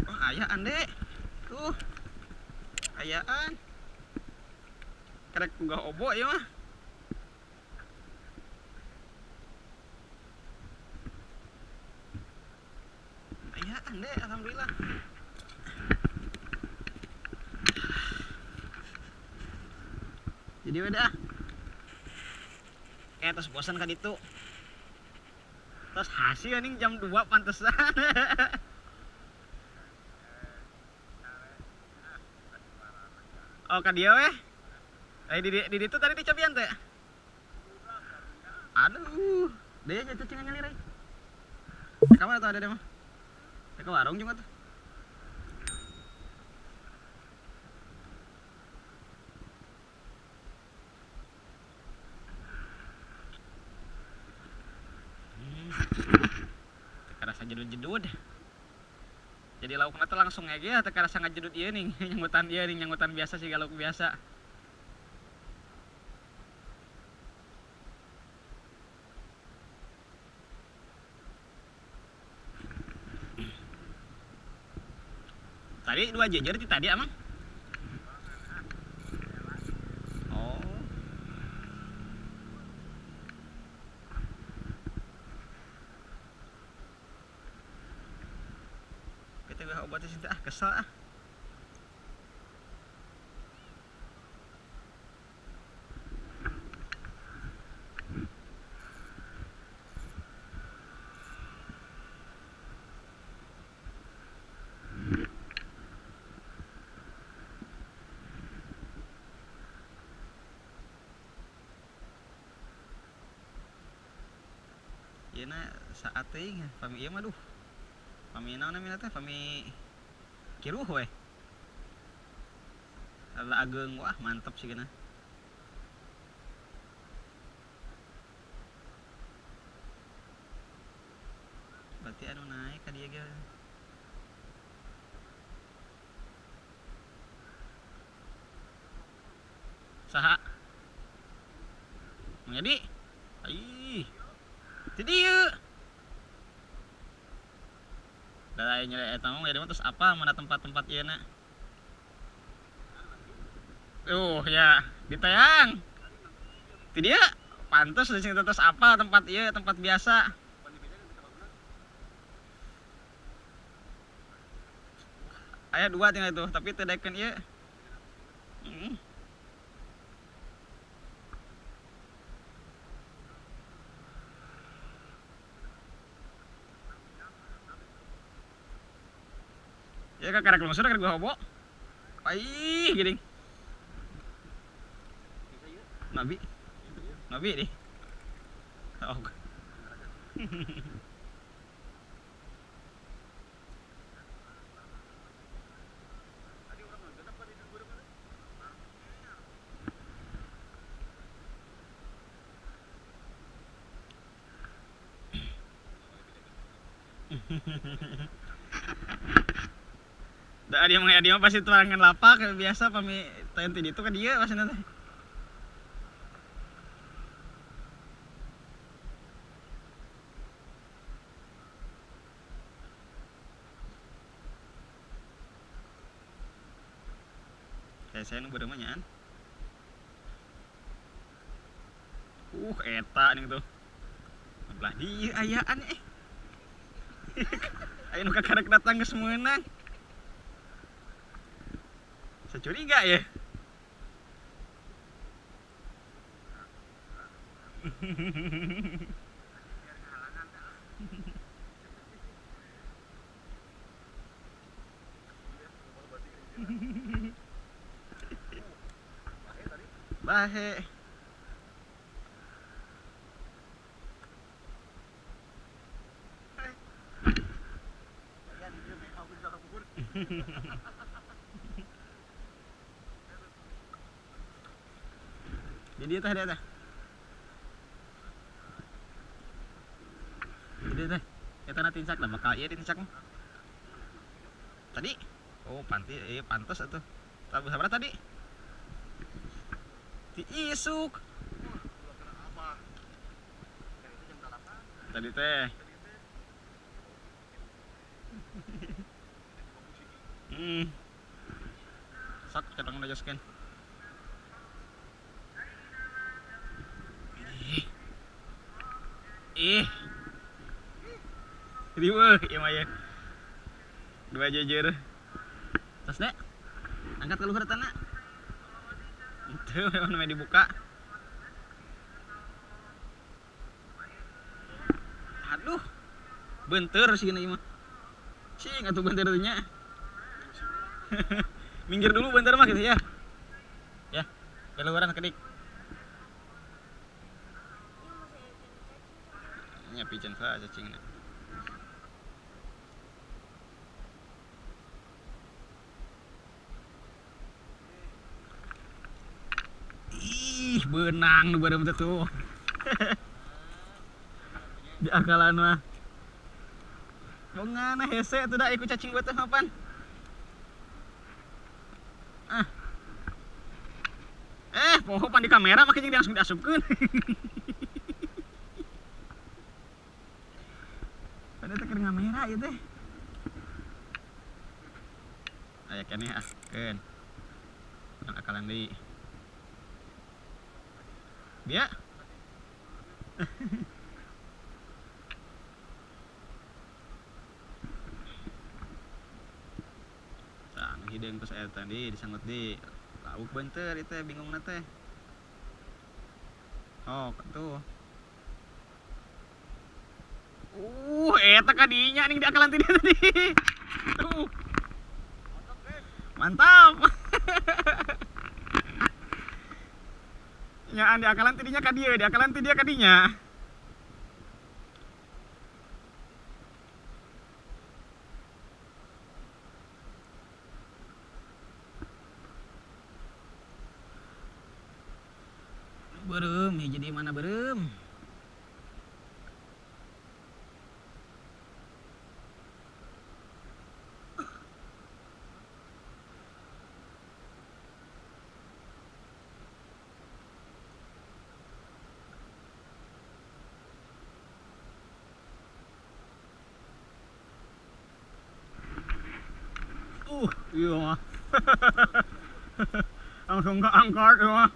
Oh, ayaan deh. Tuh, ayaan. Karek unggah obo ya mah. Ayaan deh, alhamdulillah. Jadi udah. Terus bosan kan itu. Terus hasil nih jam 2 pantesan. Oh, ka dia weh. Di itu tadi dicobian teh. Aduh, dia jatuh cenah nyalirai. Kamu atau ada deh mah? Ke warung juga tuh. Terasa jedud-jedud. Jadi lauknya tuh langsung aja, terasa ngajedut ieu nih, nyanggutan biasa sih lauk biasa. Tadi 2 jejer di tadi amang. Oh. Kita gak obat sih kesel ah. Yeuna saat teuing pami ieu mah duh. Pami naon namina teh? Pami kiruh we. Ala ageung wah mantep sih kena. Berarti anu naik ka dieu ge. Saha? Mang Yadi? Ih. Ti dieu. Da aya nyari eta mah terus apa mana tempat-tempat ieu na? Ya, ditayang. Ti dieu pantes di sini terus apa tempat ieu tempat biasa. Aya 2 tinggal itu, tapi teu daekeun ieu. Heeh. Ya ka karek lungsur karek gua hobo. Ai, geuning. Nabi. Nabi deh. Oh. Da dia mah pasti tuangan lapak biasa pami tayan ti ditu ka dieu pasina teh. Kayak saya nu beureum nyaan. Eta ning tuh. Belah dieu ayaan Aya nu kakarek datang geus meunang. Securiga ya. Bahe. Jadi teh dia teh. Jadi teh. Eta na tinsak lah bakal ieu tinsak mah. Tadi? Oh, pantes atuh. Tahu sabaraha tadi? Ti isuk. Tadi teh. Sok kita udah joskan. Ih. Riweuh ieu mah ya. Dua jejer. Tos dek. Angkat ke luhur tanah. Itu memang dibuka. Aduh. Benteur sih ieu mah. Cing atuh benteur nya. Minggir dulu bentar mah gitu ya. Ya, keluaran kedik. Nya pican fa cacingna. Ih, benang nu bareng tuh. Di akalan mah. Bongana hese tuh da ikut cacing beuteung mapan. Poho pan di kamera makanya langsung diasupkeun. Pada teh keur ngamera ieu teh. Aya keneh keun. Urang akalan deui. Dia. Tah hideung tos eta tadi disanggut di lauk benteur itu bingungna teh. Oh, tuh. Eta kadinya nih di akalan tadi. Tuh. Mantap. Nyaan di akalan tidinya ka dieu, di akalan ti dia kadinya. Berem, jadi mana berem? Iya mah. Langsung keangkat ya mah.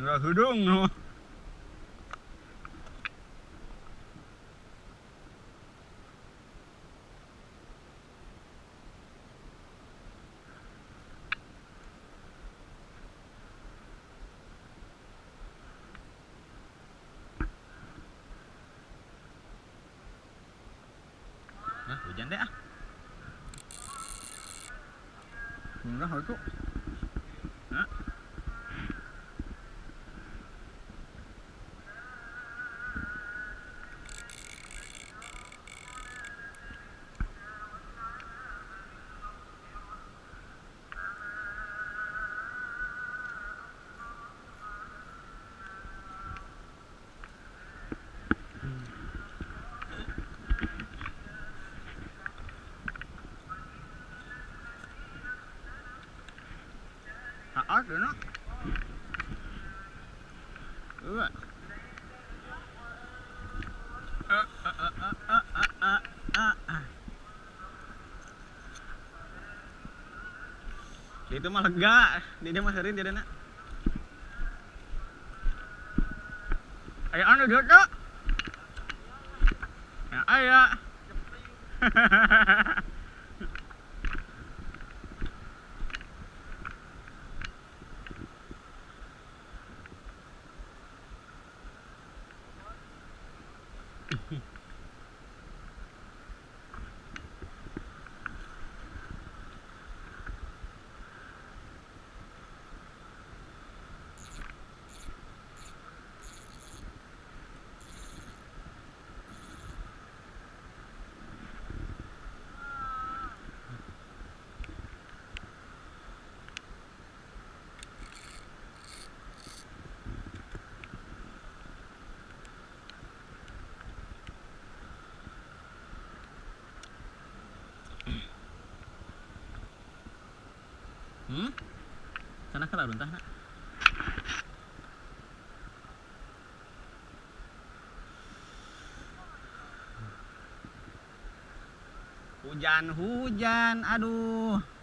Udah hidung no. Nah, hujan deh ah. Enggak itu. Nah. Ada no. Itu mah lega, dia mah sering dia dana. Aya anu dia tuh. Ya aya. Sana ke laut entah nak. Hujan, aduh.